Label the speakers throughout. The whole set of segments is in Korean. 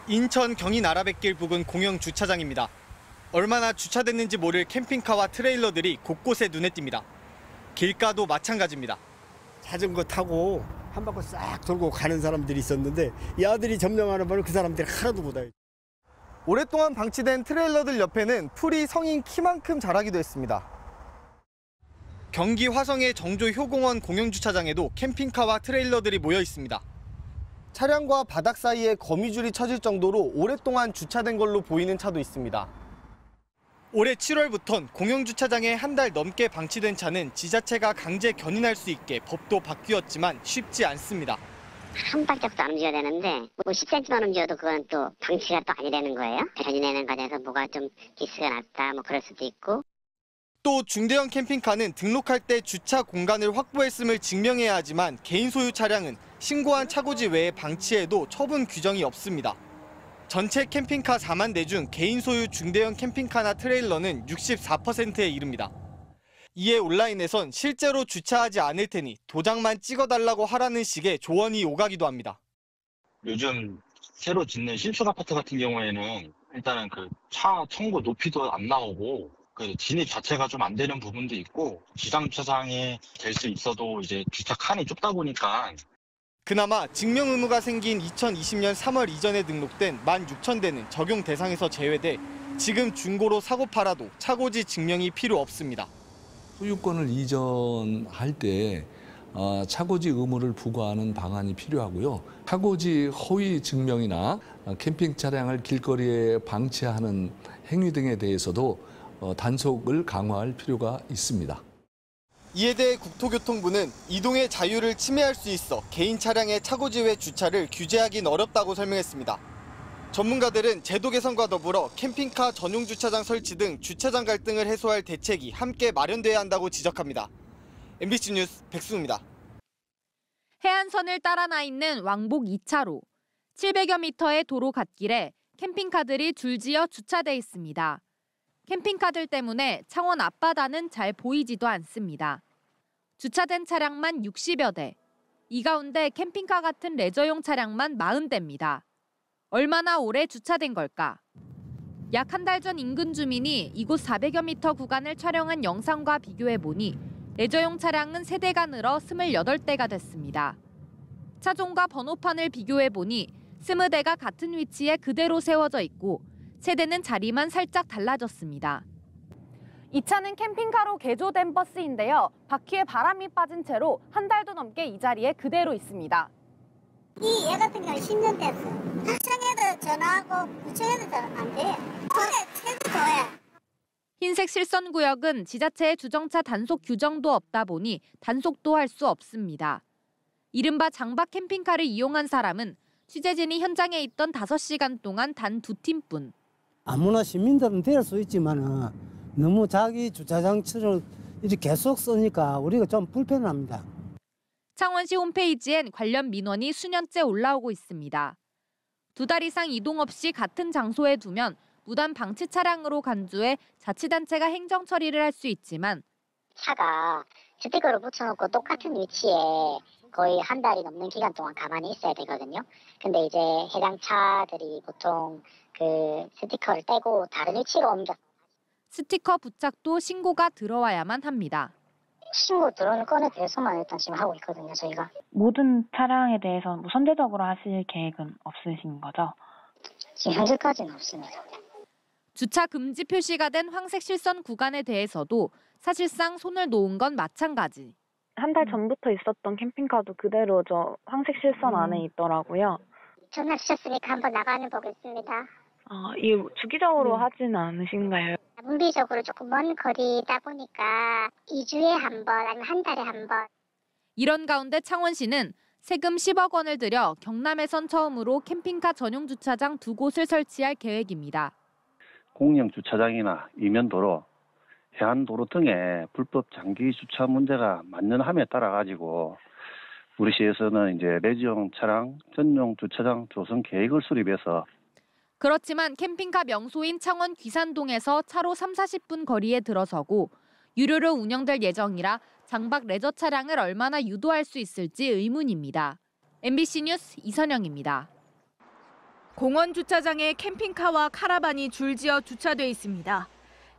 Speaker 1: 인천 경인 아라뱃길 부근 공영 주차장입니다. 얼마나 주차됐는지 모를 캠핑카와 트레일러들이 곳곳에 눈에 띕니다. 길가도 마찬가지입니다.
Speaker 2: 자전거 타고 한 바퀴 싹 돌고 가는 사람들이 있었는데 이 아들이 점령하는 바로 그 사람들이 하나도 못 와요.
Speaker 3: 오랫동안 방치된 트레일러들 옆에는 풀이 성인 키만큼 자라기도 했습니다.
Speaker 1: 경기 화성의 정조 효공원 공영주차장에도 캠핑카와 트레일러들이 모여 있습니다.
Speaker 3: 차량과 바닥 사이에 거미줄이 쳐질 정도로 오랫동안 주차된 걸로 보이는 차도 있습니다.
Speaker 1: 올해 7월부턴 공영주차장에 한 달 넘게 방치된 차는 지자체가 강제 견인할 수 있게 법도 바뀌었지만 쉽지 않습니다.
Speaker 4: 한 발짝도 안 움직여야 되는데 뭐 10cm만 움직여도 그건 또 방치가 또 아니라는 거예요. 견인하는 과정에서 뭐가 좀 기스가 났다 뭐 그럴 수도 있고.
Speaker 1: 또 중대형 캠핑카는 등록할 때 주차 공간을 확보했음을 증명해야 하지만 개인 소유 차량은 신고한 차고지 외에 방치해도 처분 규정이 없습니다. 전체 캠핑카 4만 대 중 개인 소유 중대형 캠핑카나 트레일러는 64%에 이릅니다. 이에 온라인에선 실제로 주차하지 않을 테니 도장만 찍어달라고 하라는 식의 조언이 오가기도 합니다.
Speaker 5: 요즘 새로 짓는 신축 아파트 같은 경우에는 일단은 그 차 청구 높이도 안 나오고 그 진입 자체가 좀 안 되는 부분도 있고 지상 주차장에 될 수 있어도 이제 주차 칸이 좁다 보니까
Speaker 1: 그나마 증명 의무가 생긴 2020년 3월 이전에 등록된 16,000대는 적용 대상에서 제외돼 지금 중고로 사고 팔아도 차고지 증명이 필요 없습니다.
Speaker 6: 소유권을 이전할 때 차고지 의무를 부과하는 방안이 필요하고요. 차고지 허위 증명이나 캠핑 차량을 길거리에 방치하는 행위 등에 대해서도 단속을 강화할 필요가 있습니다.
Speaker 1: 이에 대해 국토교통부는 이동의 자유를 침해할 수 있어 개인 차량의 차고지 외 주차를 규제하긴 어렵다고 설명했습니다. 전문가들은 제도 개선과 더불어 캠핑카 전용 주차장 설치 등 주차장 갈등을 해소할 대책이 함께 마련돼야 한다고 지적합니다. MBC 뉴스 백승우입니다.
Speaker 7: 해안선을 따라 나 있는 왕복 2차로, 700여 미터의 도로 갓길에 캠핑카들이 줄지어 주차돼 있습니다. 캠핑카들 때문에 창원 앞바다는 잘 보이지도 않습니다. 주차된 차량만 60여 대, 이 가운데 캠핑카 같은 레저용 차량만 40대입니다. 얼마나 오래 주차된 걸까? 약 한 달 전 인근 주민이 이곳 400여 미터 구간을 촬영한 영상과 비교해보니 레저용 차량은 세대가 늘어 28대가 됐습니다. 차종과 번호판을 비교해보니 20대가 같은 위치에 그대로 세워져 있고 세대는 자리만 살짝 달라졌습니다. 이 차는 캠핑카로 개조된 버스인데요. 바퀴에 바람이 빠진 채로 한 달도 넘게 이 자리에 그대로 있습니다.
Speaker 8: 얘 같은 경우는 10년 됐어. 구청에도 전화하고 구청에도 안 돼. 최고 좋아요.
Speaker 7: 흰색 실선구역은 지자체의 주정차 단속 규정도 없다 보니 단속도 할 수 없습니다. 이른바 장박 캠핑카를 이용한 사람은 취재진이 현장에 있던 5시간 동안 단 2팀뿐.
Speaker 9: 아무나 시민들은 될 수 있지만 너무 자기 주차장처럼 이렇게 계속 쓰니까 우리가 좀 불편합니다.
Speaker 7: 창원시 홈페이지엔 관련 민원이 수년째 올라오고 있습니다. 2달 이상 이동 없이 같은 장소에 두면 무단 방치 차량으로 간주해 자치단체가 행정 처리를 할 수 있지만
Speaker 4: 차가 스티커를 붙여놓고 똑같은 위치에 거의 한 달이 넘는 기간 동안 가만히 있어야 되거든요. 근데 이제 해당 차들이 보통 그 스티커를 떼고 다른 위치로 옮겨.
Speaker 7: 스티커 부착도 신고가 들어와야만 합니다.
Speaker 4: 신고 들어오는 건에 대해서만 일단 지금 하고 있거든요, 저희가.
Speaker 10: 모든 차량에 대해서 뭐 선제적으로 하실 계획은 없으신 거죠?
Speaker 4: 지금 현재까지는 없습니다.
Speaker 7: 주차 금지 표시가 된 황색 실선 구간에 대해서도 사실상 손을 놓은 건 마찬가지.
Speaker 10: 한 달 전부터 있었던 캠핑카도 그대로 저 황색 실선 안에 있더라고요.
Speaker 4: 전화 주셨으니까 한번 나가는 보겠습니다.
Speaker 10: 이 주기적으로 하지는 않으신가요?
Speaker 4: 문비적으로 조금 먼 거리다 보니까 2주에 한 번, 아니면 한 달에 한 번.
Speaker 7: 이런 가운데 창원시는 세금 10억 원을 들여 경남에선 처음으로 캠핑카 전용 주차장 2곳을 설치할 계획입니다.
Speaker 11: 공영 주차장이나 이면도로, 해안도로 등의 불법 장기 주차 문제가 만연함에 따라 가지고 우리 시에서는 이제 레저용 차량 전용 주차장 조성 계획을 수립해서.
Speaker 7: 그렇지만 캠핑카 명소인 창원 귀산동에서 차로 30-40분 거리에 들어서고 유료로 운영될 예정이라 장박 레저 차량을 얼마나 유도할 수 있을지 의문입니다. MBC 뉴스 이선영입니다. 공원 주차장에 캠핑카와 카라반이 줄지어 주차돼 있습니다.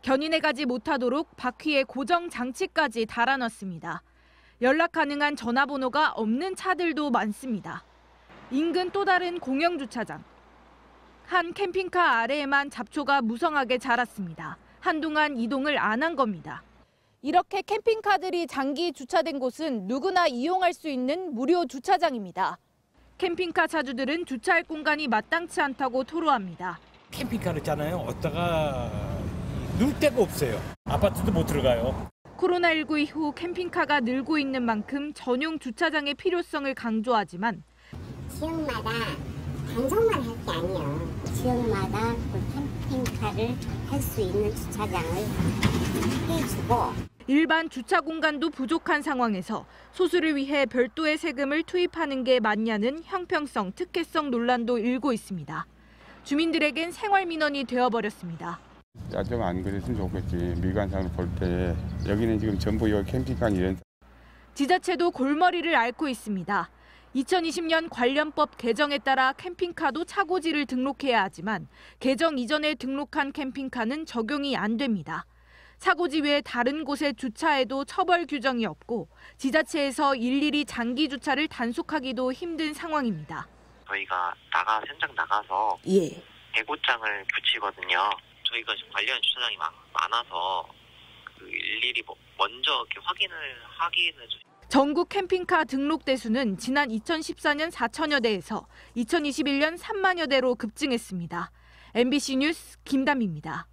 Speaker 7: 견인해 가지 못하도록 바퀴에 고정 장치까지 달아놨습니다. 연락 가능한 전화번호가 없는 차들도 많습니다. 인근 또 다른 공영 주차장. 한 캠핑카 아래에만 잡초가 무성하게 자랐습니다. 한동안 이동을 안 한 겁니다. 이렇게 캠핑카들이 장기 주차된 곳은 누구나 이용할 수 있는 무료 주차장입니다. 캠핑카 차주들은 주차할 공간이 마땅치 않다고 토로합니다.
Speaker 12: 캠핑카를 있잖아요. 어디다가 누울 데가 없어요. 아파트도 못 들어가요.
Speaker 7: 코로나19 이후 캠핑카가 늘고 있는 만큼 전용 주차장의 필요성을 강조하지만
Speaker 8: 지역마다 단속만 할 게 아니에요. 지역마다 그 캠핑카를 할 수 있는 주차장을 해주고
Speaker 7: 일반 주차 공간도 부족한 상황에서 소수를 위해 별도의 세금을 투입하는 게 맞냐는 형평성, 특혜성 논란도 일고 있습니다. 주민들에겐 생활민원이 되어버렸습니다.
Speaker 13: 좀 안 그랬으면 좋겠지. 미관상을 볼 때 여기는 지금 전부 여기 캠핑카 이런.
Speaker 7: 지자체도 골머리를 앓고 있습니다. 2020년 관련법 개정에 따라 캠핑카도 차고지를 등록해야 하지만 개정 이전에 등록한 캠핑카는 적용이 안 됩니다. 차고지 외 다른 곳에 주차해도 처벌 규정이 없고 지자체에서 일일이 장기 주차를 단속하기도 힘든 상황입니다.
Speaker 14: 저희가 현장 나가서 대구장을 붙이거든요. 저희가 지금 관련 주차장이 많아서 일일이 먼저 이렇게 확인을
Speaker 7: 전국 캠핑카 등록 대수는 지난 2014년 4천여 대에서 2021년 3만여 대로 급증했습니다. MBC 뉴스 김담입니다.